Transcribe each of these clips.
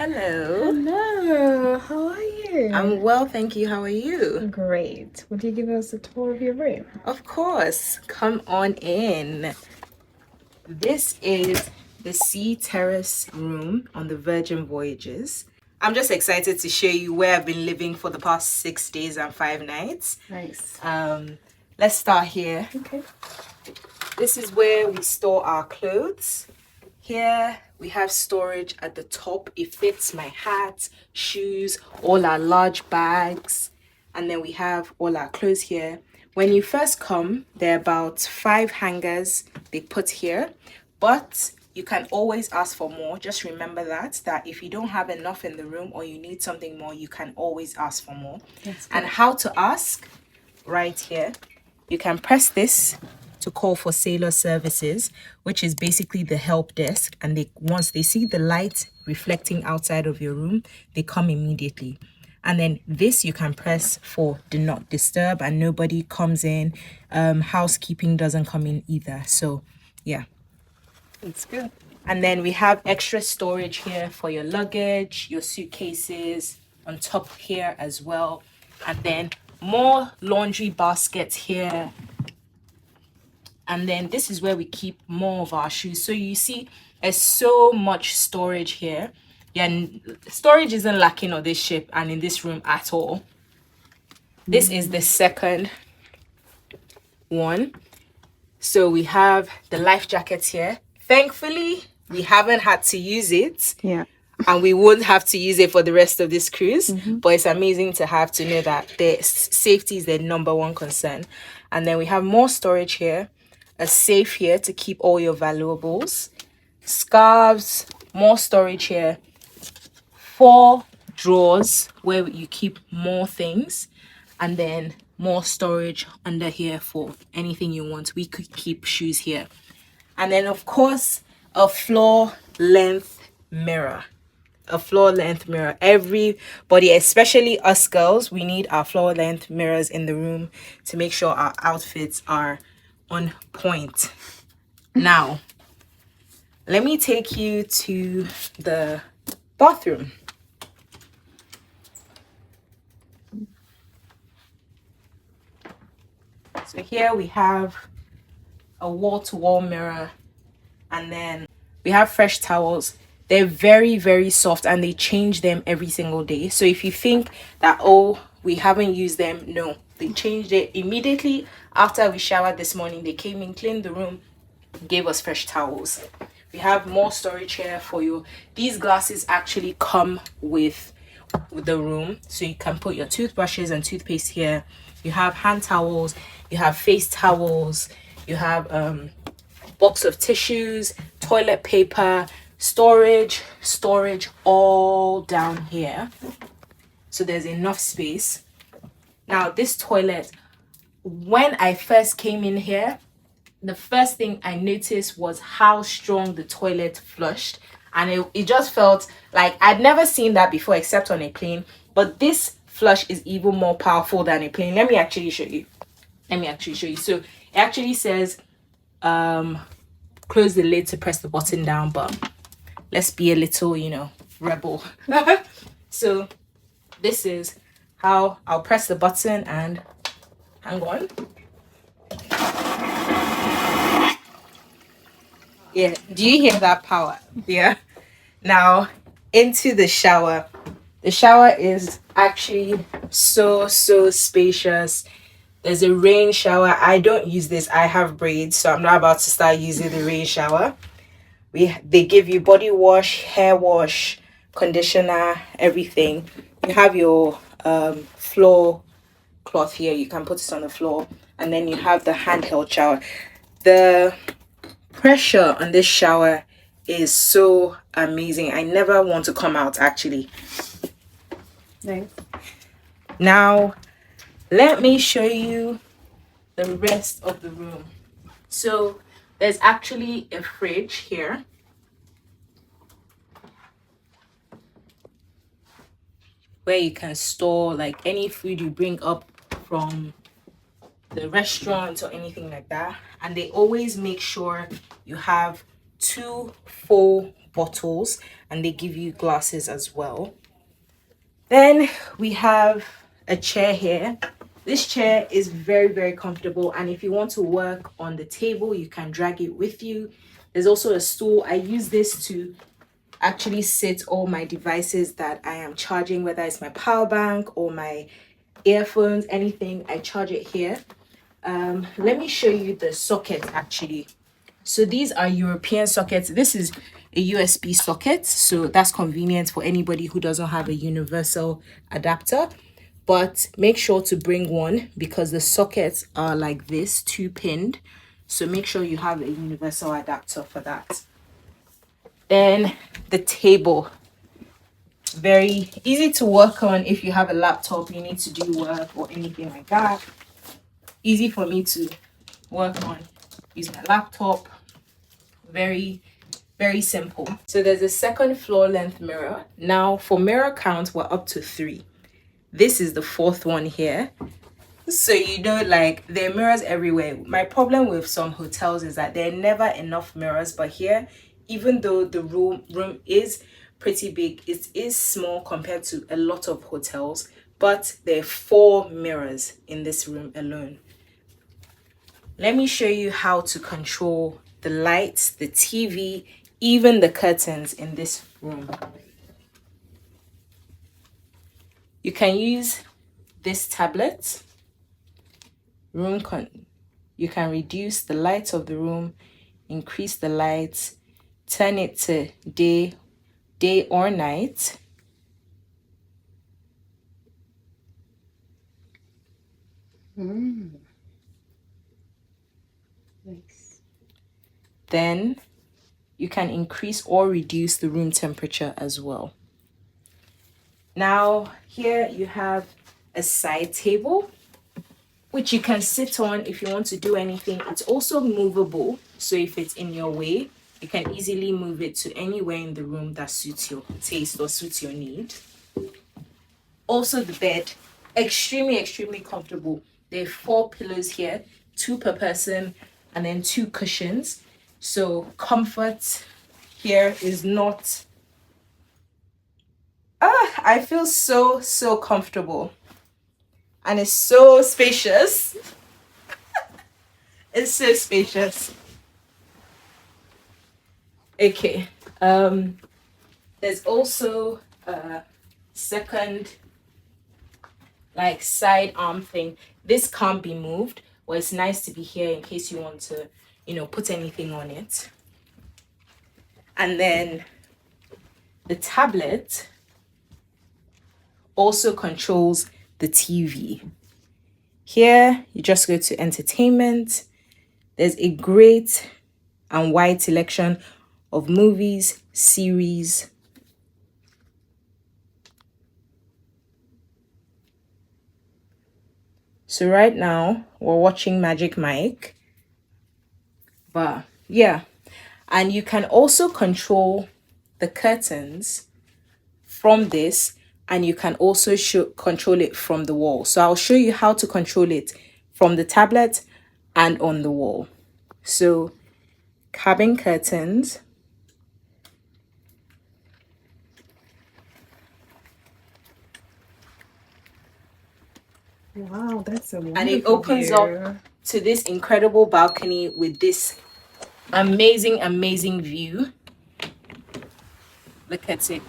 Hello. Hello, how are you? I'm well, thank you. How are you? Great. Would you give us a tour of your room? Of course. Come on in. This is the Sea Terrace room on the Virgin Voyages. I'm just excited to show you where I've been living for the past 6 days and 5 nights. Nice. Let's start here. Okay. This is where we store our clothes. Here we have storage at the top. It fits my hat, shoes, all our large bags. And then we have all our clothes here. When you first come, there are about 5 hangers they put here. But you can always ask for more. Just remember that if you don't have enough in the room or you need something more, you can always ask for more. And how to ask, right here. You can press this to call for sailor services, which is basically the help desk, and once they see the light reflecting outside of your room, they come immediately. And then this you can press for do not disturb, and nobody comes in. Housekeeping doesn't come in either. So yeah, It's good. and then we have extra storage here for your luggage, your suitcases on top here as well. And then more laundry baskets here. And then this is where we keep more of our shoes. So you see, there's so much storage here. Yeah, storage isn't lacking on this ship and in this room at all. This is the second one. So we have the life jackets here. Thankfully, we haven't had to use it. Yeah. And we won't have to use it for the rest of this cruise. But it's amazing to have to know that the safety is their number one concern. And then we have more storage here. A safe here to keep all your valuables. Scarves, more storage here. 4 drawers where you keep more things. And then more storage under here for anything you want. We could keep shoes here. And then, of course, a floor length mirror. A floor length mirror. Everybody, especially us girls, we need our floor length mirrors in the room to make sure our outfits are on point. Now, let me take you to the bathroom. So here we have a wall-to-wall mirror, and then we have fresh towels. They're very, very soft and they change them every single day. So if you think that, oh, we haven't used them, no, they changed it immediately after we showered this morning. They came in, cleaned the room, gave us fresh towels. We have more storage here for you. These glasses actually come with the room, so you can put your toothbrushes and toothpaste here. You have hand towels, you have face towels, you have box of tissues, toilet paper, storage all down here. So there's enough space. Now this toilet, when I first came in here, the first thing I noticed was how strong the toilet flushed, and it just felt like I'd never seen that before except on a plane. But this flush is even more powerful than a plane. Let me actually show you. So it actually says close the lid to press the button down, but let's be a little, rebel. So this is how I'll press the button, and hang on. Yeah, do you hear that power? Yeah. Now into the shower. The shower is actually so spacious. There's a rain shower. I don't use this. I have braids, so I'm not about to start using the rain shower. They give you body wash, hair wash, conditioner, everything. You have your floor cloth here. You can put it on the floor, and then you have the handheld shower. The pressure on this shower is so amazing. I never want to come out actually. Nice. Now let me show you the rest of the room. So there's actually a fridge here. Where you can store like any food you bring up from the restaurant or anything like that. And they always make sure you have 2 full bottles, and they give you glasses as well. Then we have a chair here. This chair is very, very comfortable, and if you want to work on the table, you can drag it with you. There's also a stool. I use this to actually sit all my devices that I am charging, whether it's my power bank or my earphones, anything, I charge it here. Let me show you the socket actually. So these are European sockets. This is a USB socket, so that's convenient for anybody who doesn't have a universal adapter. But make sure to bring one because the sockets are like this, 2-pinned. So make sure you have a universal adapter for that. Then the table. Very easy to work on if you have a laptop, you need to do work or anything like that. Easy for me to work on. Use my laptop. Very, very simple. So there's a second floor length mirror. Now for mirror count, we're up to 3. This is the 4th one here. So you know, like, there are mirrors everywhere. My problem with some hotels is that there are never enough mirrors, but here, even though the room is pretty big, it is small compared to a lot of hotels, but there are 4 mirrors in this room alone. Let me show you how to control the lights, the TV, even the curtains in this room. You can use this tablet. You can reduce the lights of the room, increase the lights, turn it to day or night. Nice. Then you can increase or reduce the room temperature as well. Now here you have a side table which you can sit on if you want to do anything. It's also movable, so if it's in your way, you can easily move it to anywhere in the room that suits your taste or suits your need. Also the bed, extremely comfortable. There are 4 pillows here, 2 per person, and then 2 cushions. So comfort here is not... I feel so comfortable. And it's so spacious. It's so spacious. Okay. There's also a second like side arm thing. This can't be moved, but it's nice to be here in case you want to, put anything on it. And then the tablet also controls the TV. Here, you just go to entertainment. There's a great and wide selection of movies, series. So right now, we're watching Magic Mike. But yeah, and you can also control the curtains from this, and you can also control it from the wall. So I'll show you how to control it from the tablet and on the wall. So cabin curtains. Wow, that's a wonderful And it opens view. up to this incredible balcony with this amazing view. Look at it.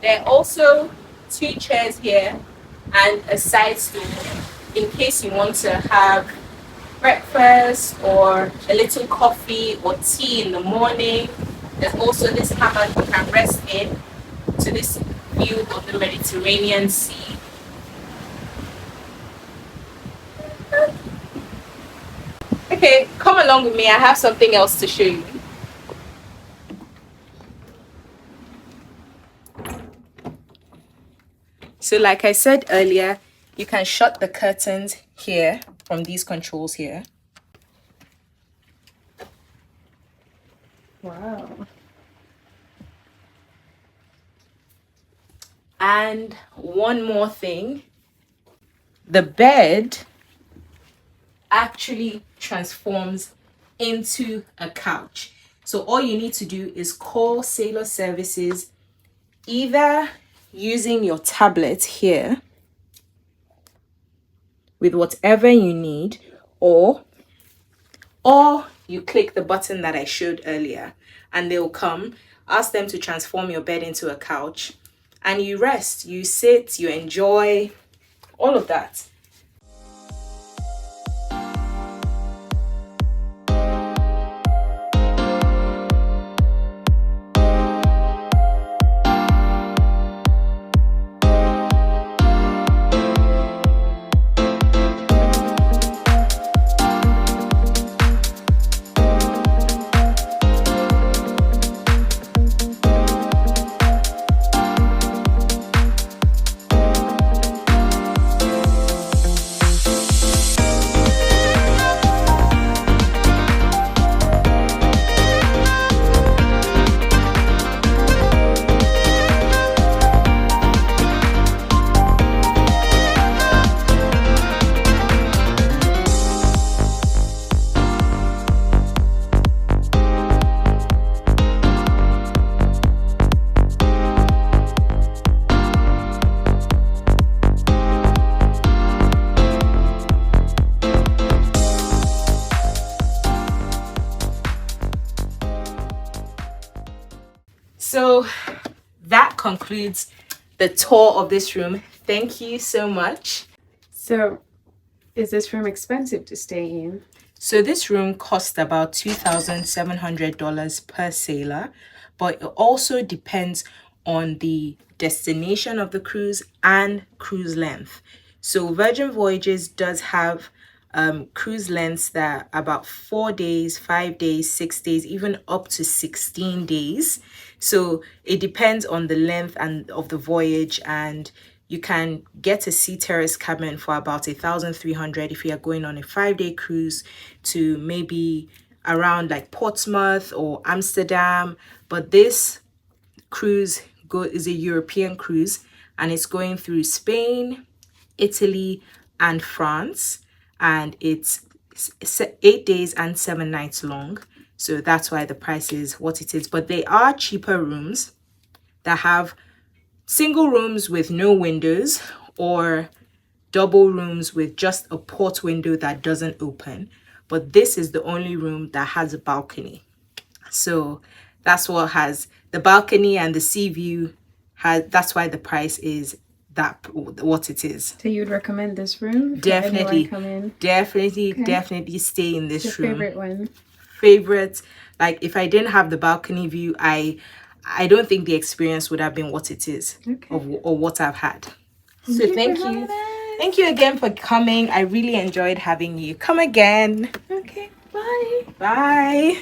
There are also 2 chairs here and a side stool in case you want to have breakfast or a little coffee or tea in the morning. There's also this hammock you can rest in to this view of the Mediterranean Sea. Okay, come along with me. I have something else to show you. So like I said earlier, you can shut the curtains here from these controls here. Wow. And one more thing, the bed actually transforms into a couch. So all you need to do is call Sailor Services, either using your tablet here with whatever you need, or you click the button that I showed earlier and they'll come. Ask them to transform your bed into a couch and you rest, you sit, you enjoy, all of that. So that concludes the tour of this room. Thank you so much. So, is this room expensive to stay in? So this room cost about $2,700 per sailor, but it also depends on the destination of the cruise and cruise length. So Virgin Voyages does have cruise lengths that are about 4 days, 5 days, 6 days, even up to 16 days. So it depends on the length and of the voyage, and you can get a sea terrace cabin for about $1,300 if you are going on a 5-day cruise to maybe around like Portsmouth or Amsterdam. But this cruise is a European cruise and it's going through Spain, Italy, and France, and it's 8 days and 7 nights long. So that's why the price is what it is. But they are cheaper rooms that have single rooms with no windows or double rooms with just a port window that doesn't open. But this is the only room that has a balcony. So that's what has the balcony and the sea view. That's why the price is that what it is. So you'd recommend this room? Definitely, Okay. definitely stay in this Your room. favorite one? Favorite, like if I didn't have the balcony view, I don't think the experience would have been what it is, or what I've had. So thank you. Thank you again for coming. I really enjoyed having you. Come again. Okay, bye. Bye.